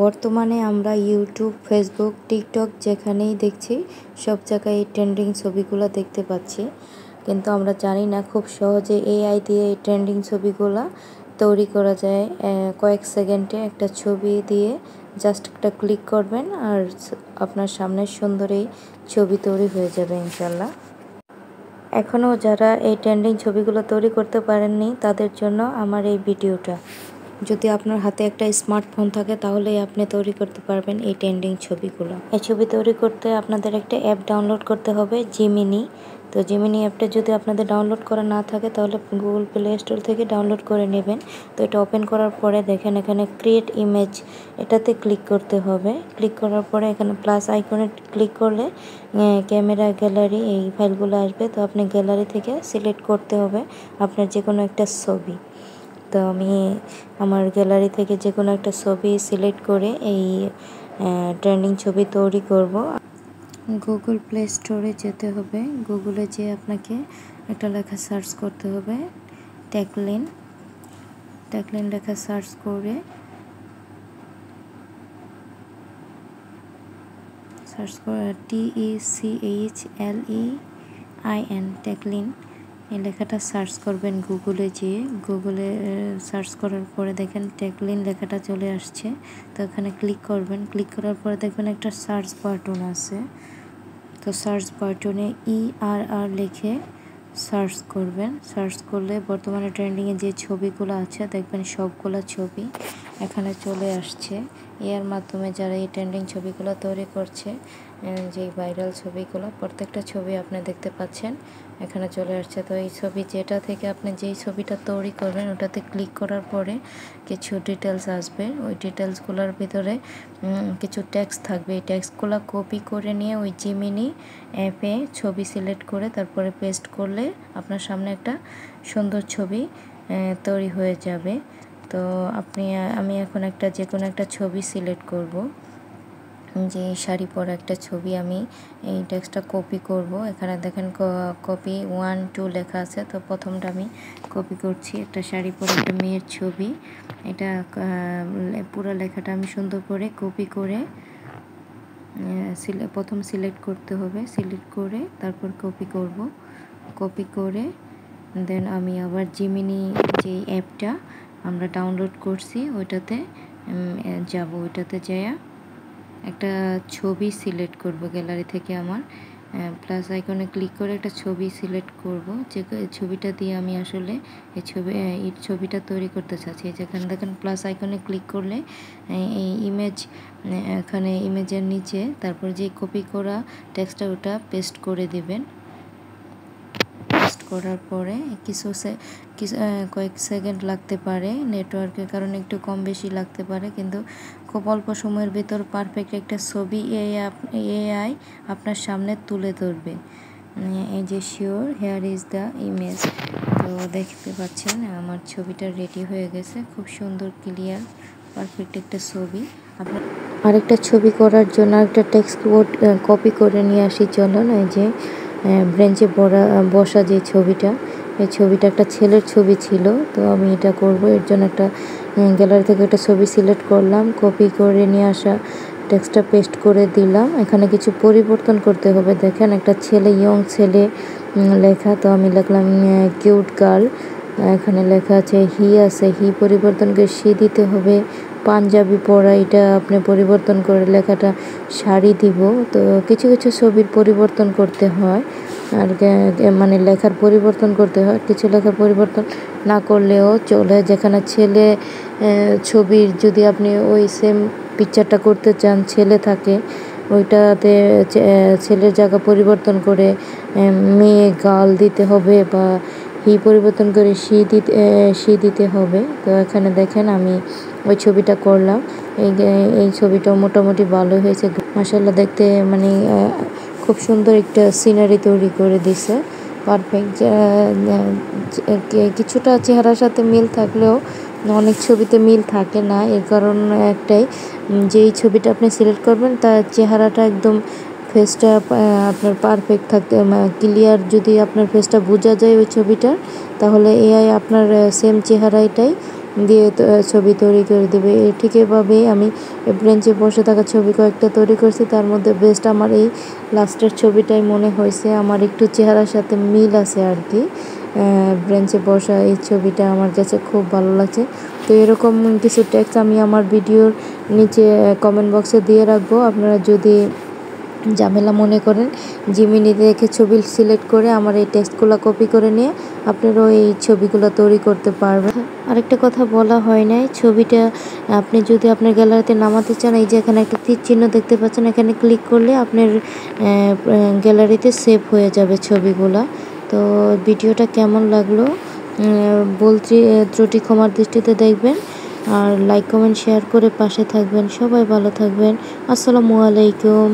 বর্তমানে আমরা YouTube, Facebook, TikTok যেখানেই দেখছি সব জায়গায় এই ট্রেন্ডিং ছবিগুলো দেখতে পাচ্ছি। কিন্তু আমরা জানি না খুব সহজে এআই দিয়ে এই ট্রেন্ডিং ছবিগুলো তৈরি করা যায়। কয়েক সেকেন্ডে একটা ছবি দিয়ে জাস্ট একটা ক্লিক করবেন আর আপনার সামনে সুন্দর এই ছবি তৈরি হয়ে যাবে ইনশাল্লাহ। এখনও যারা এই ট্রেন্ডিং ছবিগুলো তৈরি করতে পারেননি তাদের জন্য আমার এই ভিডিওটা। যদি আপনার হাতে একটা স্মার্টফোন থাকে তাহলেই আপনি তৈরি করতে পারবেন এই ট্রেন্ডিং ছবিগুলো। এই ছবি তৈরি করতে আপনাদের একটা অ্যাপ ডাউনলোড করতে হবে, জিমিনি। তো জিমিনি অ্যাপটা যদি আপনাদের ডাউনলোড করা না থাকে তাহলে গুগল প্লে স্টোর থেকে ডাউনলোড করে নেবেন। তো এটা ওপেন করার পরে দেখেন এখানে ক্রিয়েট ইমেজ, এটাতে ক্লিক করতে হবে। ক্লিক করার পরে এখানে প্লাস আইকনে ক্লিক করলে ক্যামেরা, গ্যালারি এই ফাইলগুলো আসবে। তো আপনি গ্যালারি থেকে সিলেক্ট করতে হবে আপনার যে কোনো একটা ছবি। তো আমি আমার গ্যালারি থেকে যে কোনো একটা ছবি সিলেক্ট করে এই ট্রেন্ডিং ছবি তৈরি করব। গুগল প্লে স্টোরে যেতে হবে। গুগলে যেয়ে আপনাকে একটা লেখা সার্চ করতে হবে, ট্যাগলাইন লেখা সার্চ করে TECHLEIN ট্যাগলাইন এই লেখাটা সার্চ করবেন গুগলে যেয়ে। গুগলে সার্চ করার পরে দেখেন ট্যাগলাইন লেখাটা চলে আসছে। তো এখানে ক্লিক করবেন। ক্লিক করার পরে দেখবেন একটা সার্চ বাটন আছে। তো সার্চ বাটনে ERR লিখে সার্চ করবেন। সার্চ করলে বর্তমানে ট্রেন্ডিংয়ে যে ছবিগুলো আছে দেখবেন সবগুলো ছবি এখানে চলে আসছে। এর মাধ্যমে যারা এই ট্রেন্ডিং ছবিগুলো তৈরি করছে, যে ভাইরাল ছবিগুলো, প্রত্যেকটা ছবি আপনি দেখতে পাচ্ছেন এখানে চলে আসছে। তো এই ছবি যেটা থেকে আপনি যেই ছবিটা তৈরি করবেন ওটাতে ক্লিক করার পরে কিছু ডিটেলস আসবে। ওই ডিটেলসগুলোর ভিতরে কিছু টেক্সট থাকবে। এই টেক্সটগুলো কপি করে নিয়ে ওই জিমিনি অ্যাপে ছবি সিলেক্ট করে তারপরে পেস্ট করলে আপনার সামনে একটা সুন্দর ছবি তৈরি হয়ে যাবে। তো আমি এখন যে কোনো একটা ছবি সিলেক্ট করব। যে শাড়ি পরা একটা ছবি আমি এই টেক্সটটা কপি করব। এখানে দেখেন কপি 1 2 লেখা আছে। তো প্রথমটা আমি কপি করছি, একটা শাড়ি পরা একটা মেয়ের ছবি। এটা পুরো লেখাটা আমি সুন্দর করে কপি করে প্রথম সিলেক্ট করতে হবে। সিলেক্ট করে তারপর কপি করব। কপি করে দেন আমি আবার জিমিনি যে অ্যাপটা আমরা ডাউনলোড করছি ওইটাতে যাব। ওইটাতে যাইয়া একটা ছবি সিলেক্ট করব গ্যালারি থেকে। আমার প্লাস আইকনে ক্লিক করে একটা ছবি সিলেক্ট করব, যে ছবিটা দিয়ে আমি আসলে এই ছবিটা তৈরি করতে চাচ্ছি। যেখানে দেখেন প্লাস আইকনে ক্লিক করলে এই ইমেজ, এখানে ইমেজের নিচে তারপর যে কপি করা টেক্সটটা ওটা পেস্ট করে দিবেন। পেস্ট করার পরে কয়েক সেকেন্ড লাগতে পারে, নেটওয়ার্কের কারণে একটু কম বেশি লাগতে পারে, কিন্তু খুব অল্প সময়ের ভিতর পারফেক্ট একটা ছবি এআই আপনার সামনে তুলে ধরবে। এই যে sure hair is the image. তো দেখতে পাচ্ছেন আমার ছবিটা রেডি হয়ে গেছে, খুব সুন্দর ক্লিয়ার পারফেক্ট একটা ছবি। আপনার আরেকটা ছবি করার জন্য একটা টেক্সট বোর্ড কপি করে নিয়ে আসি চলুন। এই যে ব্রেঞ্চে বসা যে ছবিটা, এই ছবিটা একটা ছেলের ছবি ছিল। তো আমি এটা করব, এর জন্য একটা গ্যালারি থেকে একটা ছবি সিলেক্ট করলাম, কপি করে নিয়ে আসা টেক্সটটা পেস্ট করে দিলাম। এখানে কিছু পরিবর্তন করতে হবে। দেখেন একটা ছেলে, ইয়ং ছেলে লেখা, তো আমি লিখলাম কিউট গার্ল। এখানে লেখা আছে হি পরিবর্তন করে সি দিতে হবে। পাঞ্জাবি পরা, এটা আপনি পরিবর্তন করে লেখাটা শাড়ি দিব। তো কিছু কিছু ছবির পরিবর্তন করতে হয়, আর মানে লেখার পরিবর্তন করতে হয়। কিছু লেখার পরিবর্তন না করলেও চলে। যেখানে ছেলে ছবির যদি আপনি ওই সেম পিকচারটা করতে চান, ছেলে থাকে, ওইটাতে ছেলের জায়গা পরিবর্তন করে মেয়ে গার্ল দিতে হবে, বা হি পরিবর্তন করে সি দিতে হবে। তো এখানে দেখেন আমি ওই ছবিটা করলাম। এই ছবিটা মোটামুটি ভালো হয়েছে মাশাআল্লাহ। দেখতে মানে খুব সুন্দর একটা সিনারি তৈরি করে দিছে, পারফেক্ট। কিছুটা চেহারার সাথে মিল থাকলেও অনেক ছবিতে মিল থাকে না। এর কারণ একটাই, যেই ছবিটা আপনি সিলেক্ট করবেন তার চেহারাটা একদম ফেসটা আপনার পারফেক্ট থাকতে ক্লিয়ার। যদি আপনার ফেসটা বোঝা যায় ওই ছবিটার, তাহলে এআই আপনার সেম চেহারাটাই দিয়ে ছবি তৈরি করে দেবে। ঠিক এভাবে আমি ব্রেঞ্চে বসে থাকা ছবি কয়েকটা তৈরি করছি। তার মধ্যে বেস্ট আমার এই লাস্টের ছবিটাই মনে হয়েছে, আমার একটু চেহারার সাথে মিল আছে আর কি। ব্রেঞ্চে বসা এই ছবিটা আমার কাছে খুব ভালো লাগছে। তো এরকম কিছু টেক্সট আমি আমার ভিডিওর নিচে কমেন্ট বক্সে দিয়ে রাখবো। আপনারা যদি ঝামেলা মনে করেন, জিমিনিতে দেখে ছবি সিলেক্ট করে আমার এই টেক্সটগুলো কপি করে নিয়ে আপনারাও এই ছবিগুলো তৈরি করতে পারবেন। আরেকটা কথা বলা হয় নাই, ছবিটা আপনি যদি আপনার গ্যালারিতে নামাতে চান, এই যে এখানে একটা তীর চিহ্ন দেখতে পাচ্ছেন, এখানে ক্লিক করলে আপনার গ্যালারিতে সেভ হয়ে যাবে ছবিগুলা। তো ভিডিওটা কেমন লাগলো বলছি, ত্রুটি ক্ষমার দৃষ্টিতে দেখবেন। আর লাইক কমেন্ট শেয়ার করে পাশে থাকবেন। সবাই ভালো থাকবেন। আসসালামু আলাইকুম।